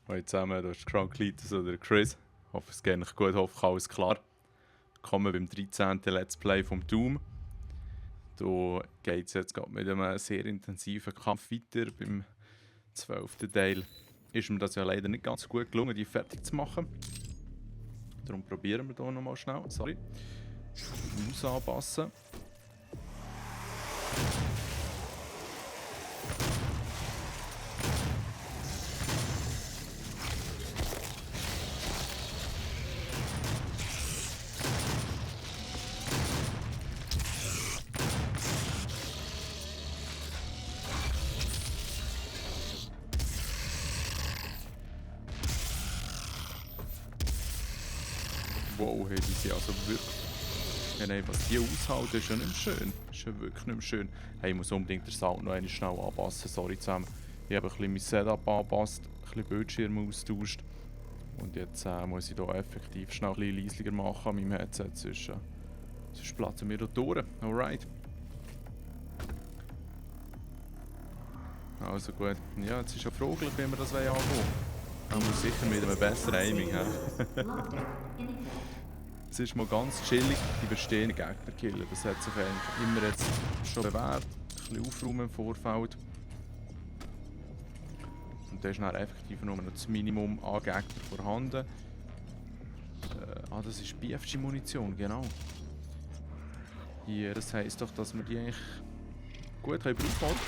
Hallo zusammen, das ist Kranklitis oder Chris. Ich hoffe, es geht euch gut, hoffe, alles klar. Willkommen beim 13. Let's Play vom Doom. Da geht es jetzt gerade mit einem sehr intensiven Kampf weiter. Beim 12. Teil ist mir das ja leider nicht ganz gut gelungen, die fertig zu machen. Darum probieren wir hier nochmal schnell. Sorry. Die Maus anpassen. Wow, hey, die sind also wirklich... Ja, nein, was die aushalten, ist ja nicht mehr schön. Ist ja wirklich nicht mehr schön. Hey, ich muss unbedingt den Sound noch einmal schnell anpassen. Sorry zusammen. Ich habe ein bisschen mein Setup angepasst, ein bisschen Bildschirm austauscht. Und jetzt muss ich hier effektiv schnell ein bisschen leisiger machen an meinem Headset. Sonst platzen wir hier durch. Alright. Also gut. Ja, jetzt ist ja fraglich, wie wir das angehen wollen. Man muss sicher mit einem besseren Aiming haben. Es ist mal ganz chillig, die bestehenden Gegner killen. Das hat sich eigentlich immer jetzt schon bewährt. Ein bisschen aufräumen im Vorfeld. Und da ist dann effektiv nur noch das Minimum an Gegnern vorhanden. Das ist BFG-Munition, genau. Hier, das heisst doch, dass wir die eigentlich gut brauchen können.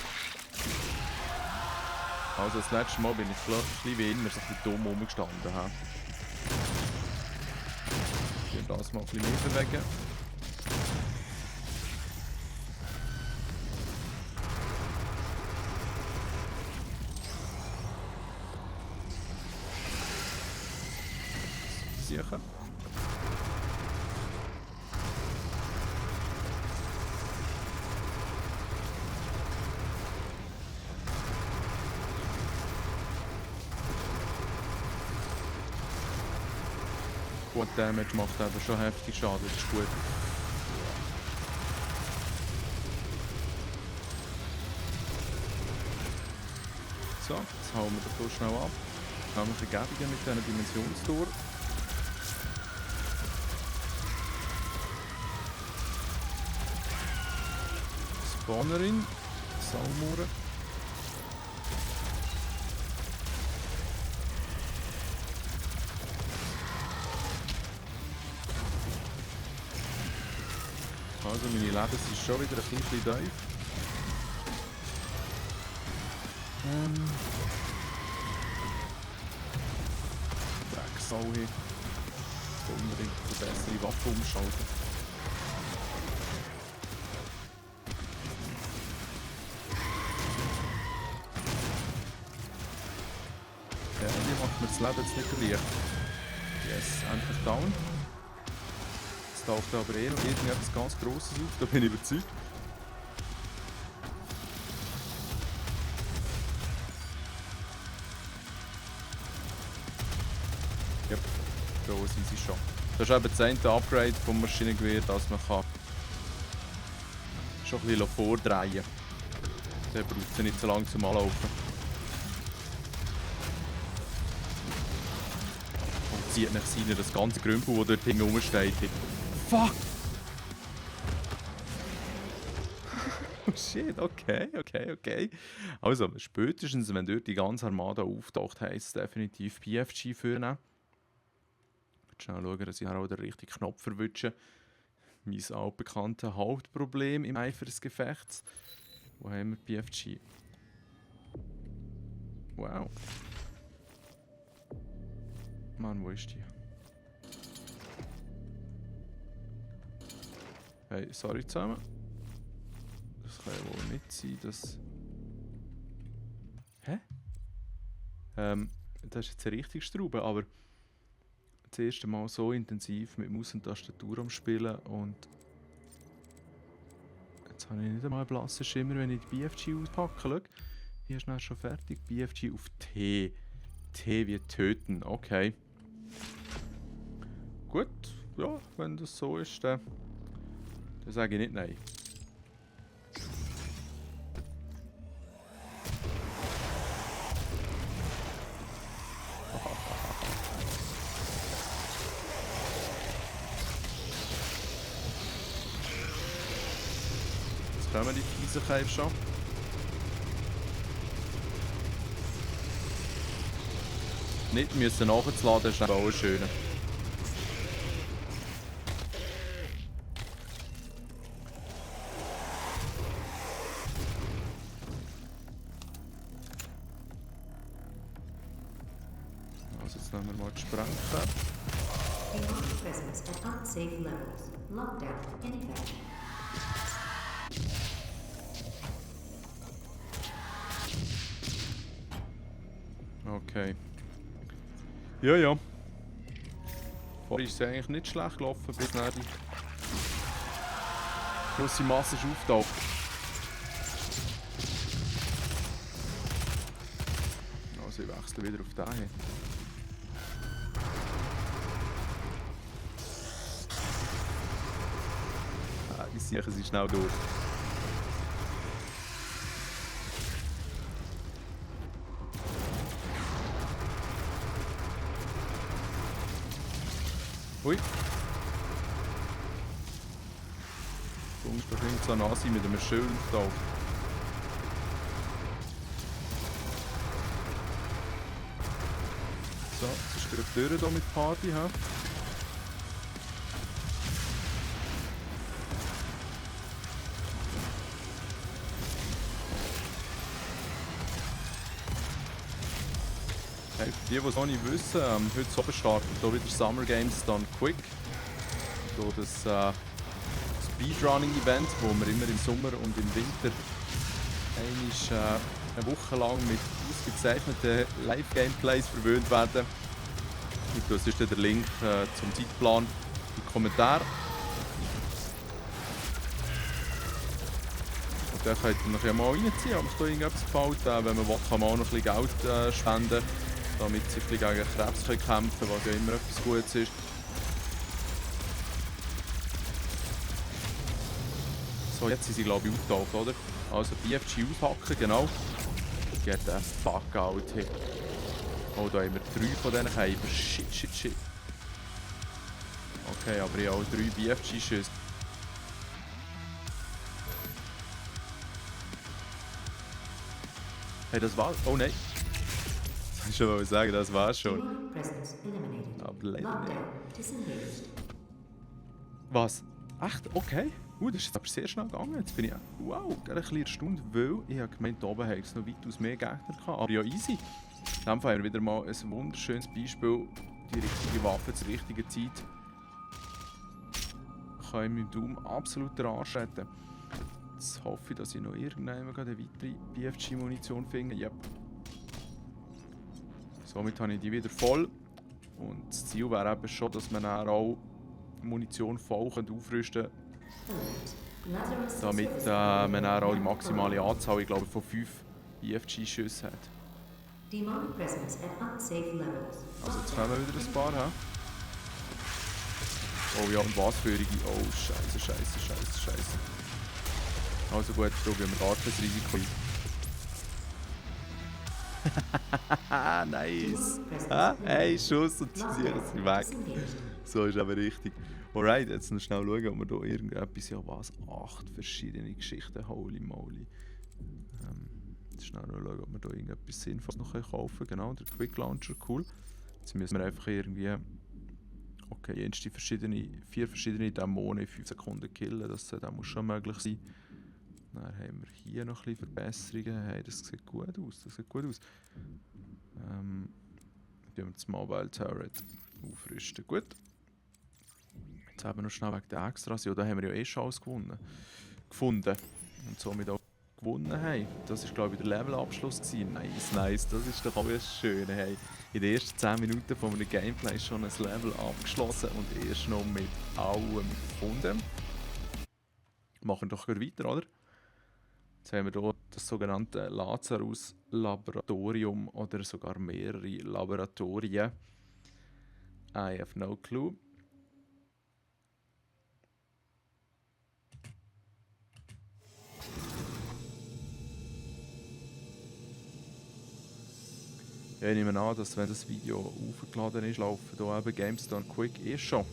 Also das letzte Mal bin ich ein bisschen wie immer so ein bisschen dumm rumgestanden. Ich werde das mal ein bisschen mehr bewegen. Sicher. Gut, Damage macht aber schon heftig Schaden, das ist gut. So, jetzt hauen wir das hier schnell ab. Nämlich Vergebungen mit diesen Dimensionstour. Spawnerin, Salmoren. Also meine Leben sind schon wieder ein bisschen tief. Drecksau hier. Jetzt unbedingt eine bessere Waffe umschalten. Ja, die macht mir das Leben jetzt nicht leicht. Yes, endlich down. Jetzt taucht aber noch irgendetwas ganz Grosses auf, da bin ich überzeugt. Ja, da sind sie schon. Das ist eben das eine Upgrade vom Maschinengewehr, dass man kann schon ein bisschen vordrehen kann. Der braucht es nicht so lange zum Anlaufen. Und zieht nach seiner das ganze Grümpel, das dort hinten rumsteht. Fuck! Oh shit, okay. Also, spätestens wenn dort die ganze Armada auftaucht, heisst es definitiv BFG führen. Ich schnell schauen, dass ich auch den richtigen Knopf erwische. Mein altbekanntes Hauptproblem im Eifer des Gefechts. Wo haben wir BFG? Wow. Mann, wo ist die? Hey, sorry zusammen. Das kann ja wohl nicht sein, dass... Hä? Das ist jetzt eine richtige Straube, aber... Das erste Mal so intensiv mit Maus und Tastatur am Spielen und... Jetzt habe ich nicht einmal einen blassen Schimmer, wenn ich die BFG auspacke. Schau, hier ist schon fertig. BFG auf T. T wie töten, okay. Gut, ja, wenn das so ist, dann sage ich nicht nein. kommen die Fiesenkäfer schon. Nicht müssen nachzuladen, ist auch schön. Also jetzt nehmen wir mal die Sprengkette. Demonic presence at unsafe levels. Lockdown in effect. Okay. Ja, ja. Vorher ist es eigentlich nicht schlecht gelaufen, bis dann die grosse Masse ist auftaucht. Also ich wechsle wieder auf den hier. Die Siechen sind schnell durch. Ui. Du musst doch irgend so nah sein mit einem Schild auftaucht. So, jetzt ist gerade die Tür hier mit Party. He? Hey, für die, die es noch nicht wissen, heute Abend startet hier wieder Summer Games Done Quick. Hier das Speedrunning-Event, wo wir immer im Sommer und im Winter eine Woche lang mit ausgezeichneten Live-Gameplays verwöhnt werden. Das ist der Link zum Zeitplan im Kommentar. Und dann könnt ihr euch ja mal reinziehen, ob euch da irgendetwas gefällt. Wenn man will, kann man auch noch ein bisschen Geld spenden, damit sie ein bisschen gegen Krebs kämpfen können, was ja immer etwas Gutes ist. So, jetzt sind sie glaube ich aufgetaucht, oder? Also BFG auspacken, genau. Get the fuck out here. Oh, da haben wir 3 von diesen Käfer. Shit, shit, shit. Okay, aber ich habe auch 3 BFG-Schüsse. Hey, das war's. Oh nein. Das ich schon mal sagen, das war's schon. Demonic presence eliminated. Aber leider nicht. Lockdown disengaged. Was? Echt? Okay. Das ist jetzt aber sehr schnell gegangen. Jetzt bin ich wow, gerade ein bisschen erstaunt, weil ich habe gemeint, da oben hätte es noch weitaus mehr Gegner gehabt. Aber ja, easy. In dem Fall haben wir wieder mal ein wunderschönes Beispiel. Die richtige Waffe zur richtigen Zeit kann ich mit dem Doom absolut den Arsch retten. Jetzt hoffe ich, dass ich noch irgendwann eine weitere BFG-Munition finde. Yep. Somit habe ich die wieder voll. Und das Ziel wäre eben schon, dass man dann auch Munition voll aufrüsten kann. Damit man dann auch die maximale Anzahl, ich glaube, von 5 BFG-Schüssen hat. Demonic presence at unsafe levels. Also jetzt kommen wieder ein paar. He? Oh ja, und was für eine? Oh, scheiße, scheiße, scheiße, scheiße. Also gut, da gehen wir gar kein Risiko ein. Nice! Ein Schuss und sie sind weg. So ist aber richtig. Alright, jetzt noch schnell schauen, ob wir hier irgendetwas... Ja was? 8 verschiedene Geschichten, holy moly. Jetzt schnell noch schauen, ob wir hier irgendetwas Sinnvolles noch kaufen können. Genau, der Quick Launcher, cool. Jetzt müssen wir einfach irgendwie... Okay, jetzt die 4 verschiedene Dämonen in 5 Sekunden killen, das muss schon möglich sein. Dann haben wir hier noch ein bisschen Verbesserungen. Hey, das sieht gut aus, das sieht gut aus. Tun wir das Mobile Turret aufrüsten. Gut. Jetzt haben wir noch schnell wegen der Extras. Ja, da haben wir ja eh schon alles gefunden. Und somit auch gewonnen haben. Das war glaube ich der Levelabschluss gewesen. Nice, nice. Das ist doch auch das Schöne. Hey. In den ersten 10 Minuten von einem Gameplay ist schon ein Level abgeschlossen und erst noch mit allem gefunden. Machen wir doch weiter, oder? Jetzt haben wir hier das sogenannte Lazarus Laboratorium oder sogar mehrere Laboratorien. I have no clue. Ja, ich nehme an, dass wenn das Video aufgeladen ist, laufen hier eben Games Done Quick schon.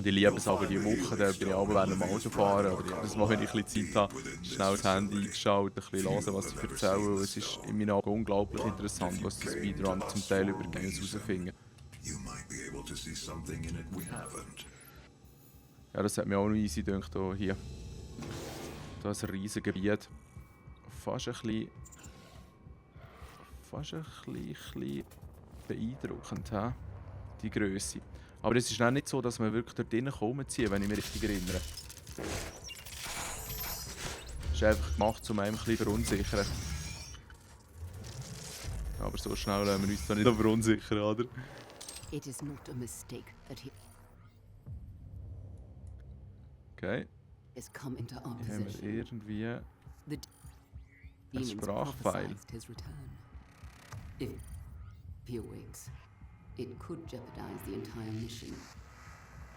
Und ich liebe es aber die Woche, da bin ich aber während dem Autofahren, aber jedes Mal, wenn ich ein bisschen Zeit habe, schnell das Handy eingeschaltet, ein bisschen hören, was sie erzählen. Es ist in meinen Augen unglaublich interessant, was die Speedrunner zum Teil über Games herausfinden. You might be able to see something in it we haven't. Ja, das hat mir auch noch easy gedacht, hier. Da ist ein riesiges Gebiet. Fast ein bisschen beeindruckend, he? Die Größe. Aber es ist auch nicht so, dass man wirklich dort drinnen rumziehen kann, wenn ich mich richtig erinnere. Es ist einfach gemacht, um einem ein bisschen verunsichern. Aber so schnell lassen wir uns da nicht verunsichern, oder? It is not a mistake that he Okay, has come into our hier haben wir possession. irgendwie... The demons Sprachpfeil. prophesied his return. If he awakes, it could jeopardize the entire mission.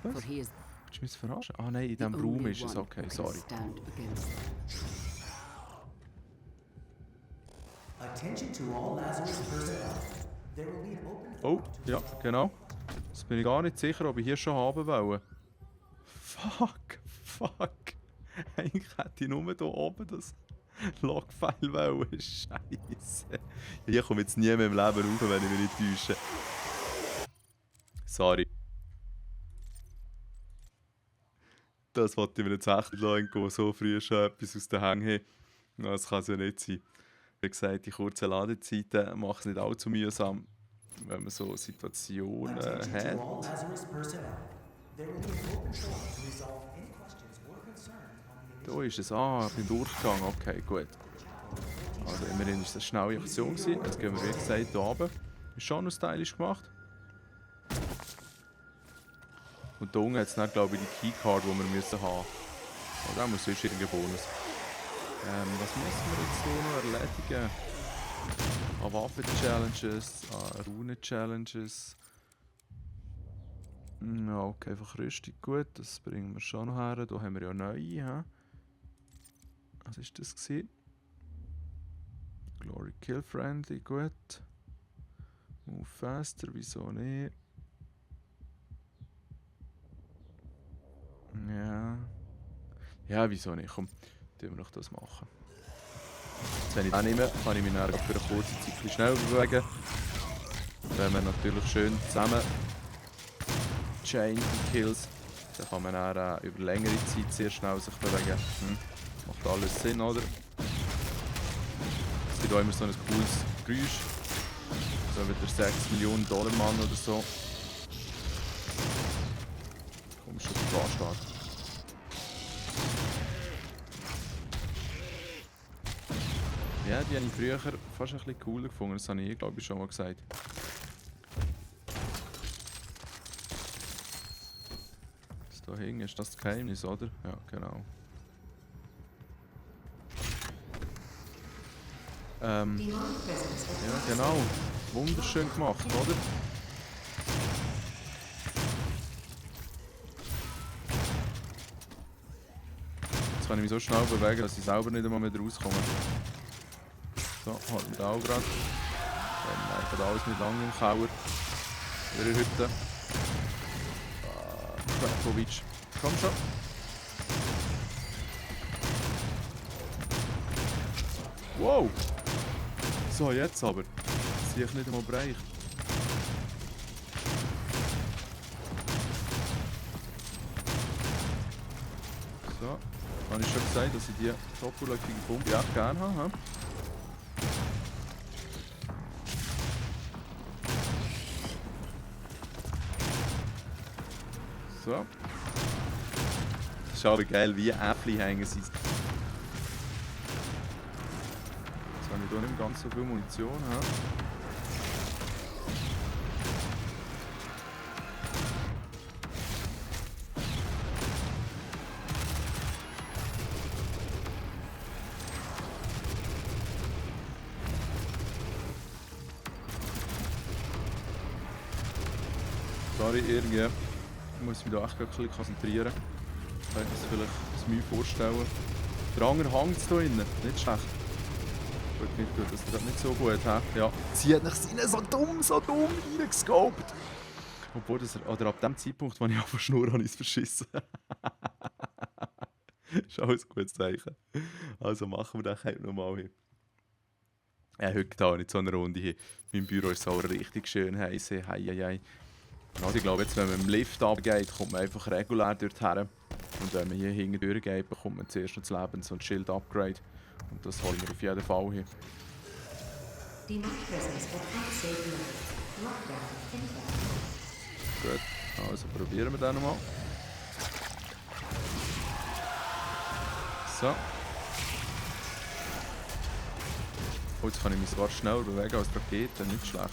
Was? For he is Willst du mich verarschen? Ah nein, in the diesem Raum only ist es. one Okay, who can sorry. stand against them. Attention to all Lazarus personnel. There will be an open Oh, forum to ja, resolve genau. Jetzt bin ich gar nicht sicher, ob ich hier schon haben wollte. Fuck. Eigentlich hätte ich nur hier oben das Logfile wollen. Scheisse. Hier komme ich jetzt nie mehr im Leben rauf, wenn ich mich nicht täusche. Sorry. Das wollte ich mir jetzt echt nicht entgehen, so früh schon etwas aus den Hängen haben. Das kann es ja nicht sein. Wie gesagt, die kurzen Ladezeiten machen es nicht allzu mühsam, wenn man so Situationen Attention hat. to all Lazarus personnel. There will be an open forum to resolve any questions or concerns on the Da ist es. Ah, beim Durchgang. Okay, gut. Also immerhin war es eine schnelle Aktion gewesen. Jetzt gehen wir, wie gesagt, hier runter. Ist schon noch stylisch gemacht. Und da unten hat es dann, glaube ich, die Keycard, die wir müssen haben. Oder auch sonst irgendein Bonus. Was müssen wir jetzt hier noch erledigen? An Waffen-Challenges, an Runen-Challenges. Ja, okay, einfach Rüstung gut, das bringen wir schon noch her. Hier haben wir ja neue. He? Was war das gewesen? Glory Kill Friendly, gut. Move faster, wieso nicht? Ja. Ja, wieso nicht? Komm, tun wir noch das machen. Jetzt, wenn ich das nehme, kann ich mich dann für eine kurze Zeit ein bisschen schneller bewegen. Wenn wir natürlich schön zusammen Chain die Kills, dann kann man dann über längere Zeit sehr schnell sich bewegen. Macht alles Sinn, oder? Es gibt auch immer so ein cooles Geräusch. So wie der 6 Millionen Dollar Mann oder so. Komm schon zum Anstart. Ja, die habe ich früher fast ein bisschen cooler gefunden. Das habe ich, glaube ich, schon mal gesagt. Das da hinten ist das Geheimnis, oder? Ja, genau. Demonic presence at Ja, genau. Wunderschön gemacht, oder? Jetzt kann ich mich so schnell bewegen, dass ich selber nicht einmal mehr rauskomme. So, halten wir da auch gerade. Dann einfach alles nicht lange im Keller. Ihre Hütte. Krakovic. Komm schon. Wow! So, jetzt aber. Das sehe ich nicht einmal bereicht. So, habe ich schon gesagt, dass ich die doppelläufige Pumpe ja gerne habe. So. Das ist aber geil, wie Äpfel hängen sie. Jetzt habe ich hier nicht ganz so viel Munition. He? Sorry, irgendwie muss ich mich da echt ein bisschen konzentrieren. Ich kann mir das vielleicht das Mühe vorstellen. Der andere hängt es hier innen, nicht schlecht. Gut, nicht gut, das ist nicht so gut. He? Ja. Sie hat nach Sinne so dumm reingescoped. Obwohl das, oder ab dem Zeitpunkt, wo ich auf der Schnur habe, ich es verschissen. Ist alles ein gutes Zeichen. Also machen wir den nochmal hin. Heute da nicht so eine Runde hier. Mein Büro ist so richtig schön heiß. Hei. Also ich glaube, jetzt, wenn man im Lift abgeht, kommt man einfach regulär dorthin. Und wenn man hier hinten durchgeht, bekommt man zuerst noch das Lebens- und Schild-Upgrade. Und das holen wir auf jeden Fall hier. Demonic presence at unsafe levels. Lockdown intact. Gut, also probieren wir den nochmal. So. Oh, jetzt kann ich mich zwar schneller bewegen als die Rakete, nicht schlecht.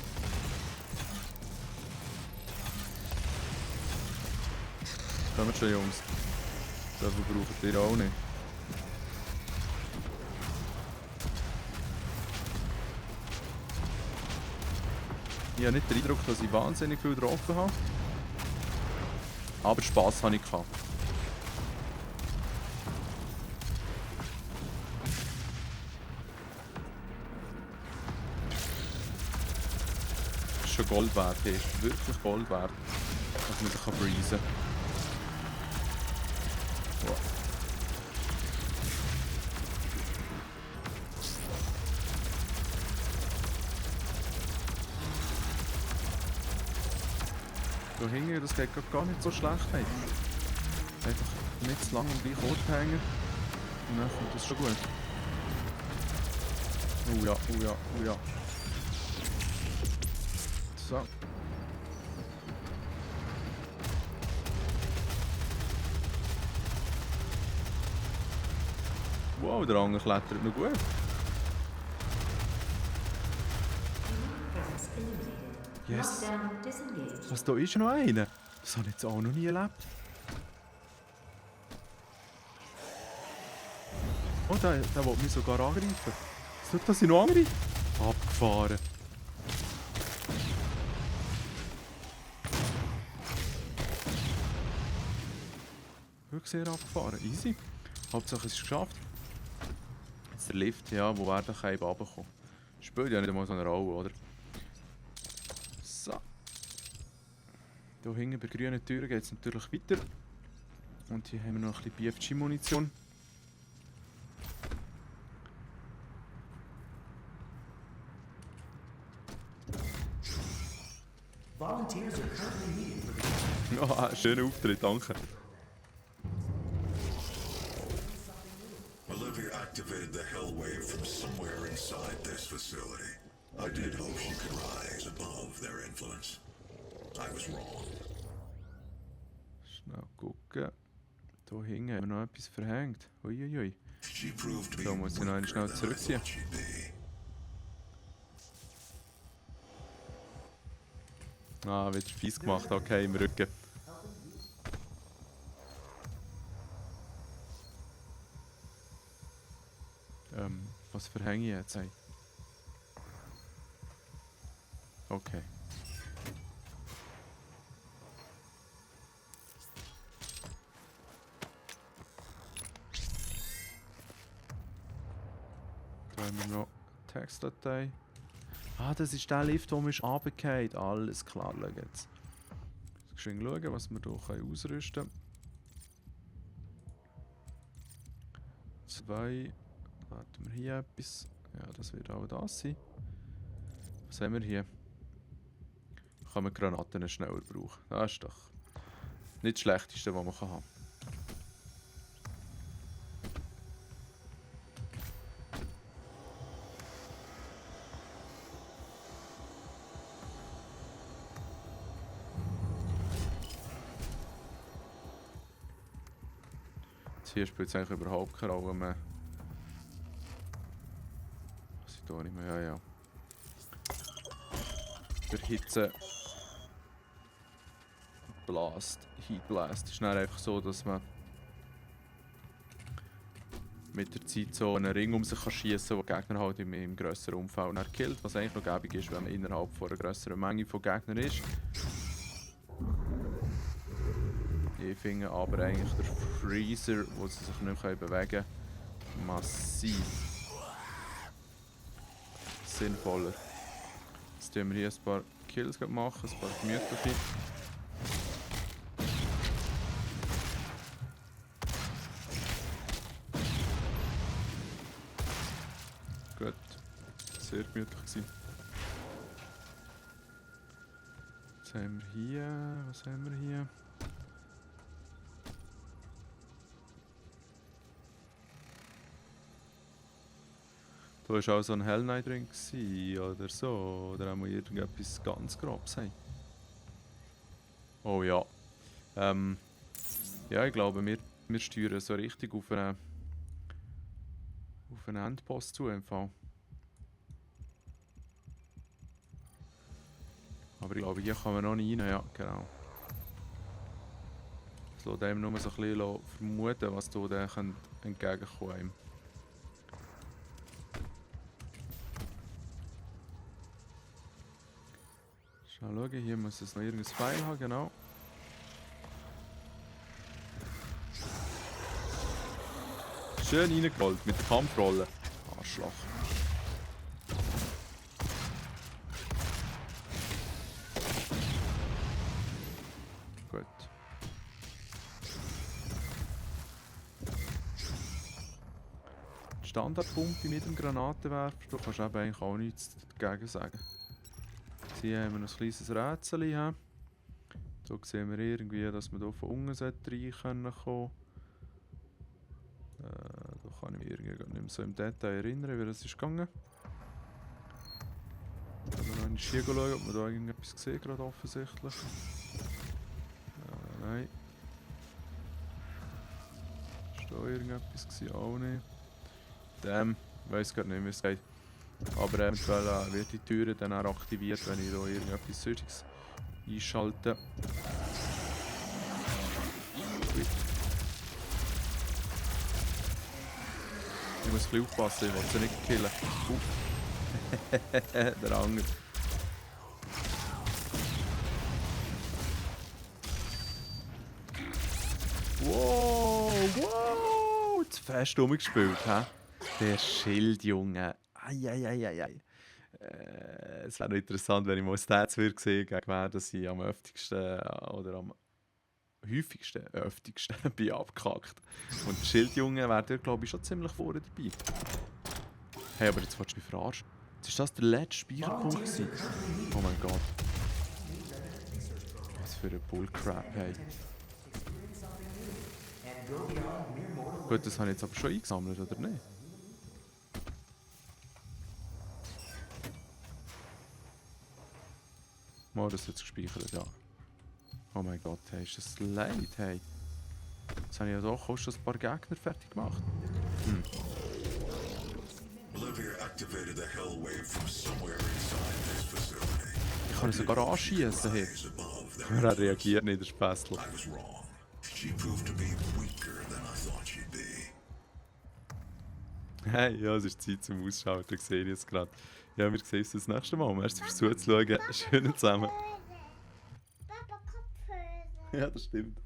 Kommt schon, Jungs. So viel braucht ihr auch nicht. Ich habe nicht den Eindruck, dass ich wahnsinnig viel getroffen habe. Aber Spass habe ich gehabt. Das ist schon Gold wert, das ist wirklich Gold wert, dass man sich freezen kann. Wow. Da hinten, das geht gar nicht so schlecht. Hey. Einfach nicht zu lange am gleichen Ort hängen und dann kommt das schon gut. Oh ja. So. Wow, der andere klettert noch gut. Presence eliminated. Yes. Lockdown disengaged. Was, da ist noch einer? Das habe ich jetzt auch noch nie erlebt. Oh, der will mich sogar angreifen. Sollte das ihn noch angreifen? Abgefahren. Wirklich sehr abgefahren. Easy. Hauptsache es ist geschafft. Jetzt der Lift, ja, wo werden kann eben runterkommen. Spielt ja nicht einmal so eine Rolle, oder? So. Hier hinten bei grünen Türen geht es natürlich weiter. Und hier haben wir noch ein bisschen BFG-Munition. Volunteers are currently needed for the Ja, schöner Auftritt, danke. Olivia activated the hell wave from somewhere inside this facility. I did hope she could rise above their influence. I was wrong. Schnell gucken. Hier hinten haben wir noch etwas verhängt. Uiuiui. She proved to be Da muss ich noch einen schnell weaker than I zurückziehen. thought she'd be. Ah, wieder fies gemacht, okay, im Rücken. Was verhänge ich jetzt? Hey? Okay. Da haben wir noch Textdatei. Ah, das ist der Lift, der mir runtergefallen. Alles klar, schau jetzt. Schön schauen, was wir hier ausrüsten können. 2. Warten wir hier etwas. Ja, das wird auch das sein. Was haben wir hier? Kann man Granaten schneller brauchen. Das ist doch nicht das Schlechteste, was man haben kann. Hier spielt es eigentlich überhaupt keine Rolle mehr. Was ich da nicht mehr? Ja. Der Hitze Blast, Heat Blast ist dann einfach so, dass man mit der Zeit so einen Ring um sich schießen kann, der Gegner halt im grösseren Umfeld killt, was eigentlich noch gäbig ist, wenn man innerhalb von einer grösseren Menge von Gegnern ist. Ich finde aber eigentlich der Freezer, wo sie sich nicht mehr bewegen können, massiv sinnvoller. Jetzt tun wir hier ein paar Kills machen, ein paar gemütliche. gewesen. Was haben wir hier? Was haben wir hier? Da war auch so ein Hell Knight drin gewesen, oder so. Oder haben wir irgendetwas ganz Grobes haben. Oh ja. Ja, ich glaube, wir steuern so richtig auf einen Endboss zu im Fall. Aber ich glaube, hier kann man noch nicht rein, ja, genau. Es lässt einem nur so ein bisschen vermuten, was da dann entgegenkommen könnte. Schnell schauen, hier muss es noch irgendein Pfeil haben, genau. Schön reingerollt mit der Kampfrolle. Arschloch. Gut. Die Standardpumpe mit dem Granatenwerfer, da kannst du eben eigentlich auch nichts dagegen sagen. Hier haben wir noch ein kleines Rätsel. Hier sehen wir irgendwie, dass wir hier von unten rein kommen können. Da kann ich mich irgendwie nicht mehr so im Detail erinnern, wie das ist gegangen. Können wir noch in die Schiene schauen, ob wir da irgendetwas sehen, gerade offensichtlich. Nein. Ist da irgendetwas gewesen? Auch nicht. Ich weiß gar nicht, wie es geht. Aber eventuell wird die Tür dann auch aktiviert, wenn ich da irgendetwas Süßiges einschalte. Ich muss ein bisschen aufpassen, ich will sie nicht killen. Der andere. Wow, wow! Zu fest rumgespielt, hä? Der Schild, Junge. Eieieiei. Es wäre noch interessant, wenn ich mal Stats würde sehen, gegen wer dass ich am öftigsten oder am öftigsten bin abgekackt. Und der Schildjunge wäre dort, glaube ich, schon ziemlich vorne dabei. Hey, aber jetzt willst du mich verarschen. Ist das der letzte Speicherpunkt gewesen? Oh mein Gott. Was für ein Bullcrap, hey. Gut, das habe ich jetzt aber schon eingesammelt, oder nicht? Mal, das jetzt gespeichert, ja. Oh mein Gott, hey, ist das leid, hey. Jetzt habe ich ja doch auch schon ein paar Gegner fertig gemacht. Olivia activated the hell wave from somewhere inside this facility. Ich kann ihn sogar anschießen, hey. Is above their Er reagiert nicht, der Späßle. I was wrong. She proved to be weaker than I thought she'd be. Hey, ja, es ist Zeit zum Ausschalten, sehe ich jetzt gerade. Ja, wir sehen uns das nächste Mal. Merci fürs Zuzuschauen. Schönen zusammen. Papa Kopfhörer. Ja, das stimmt.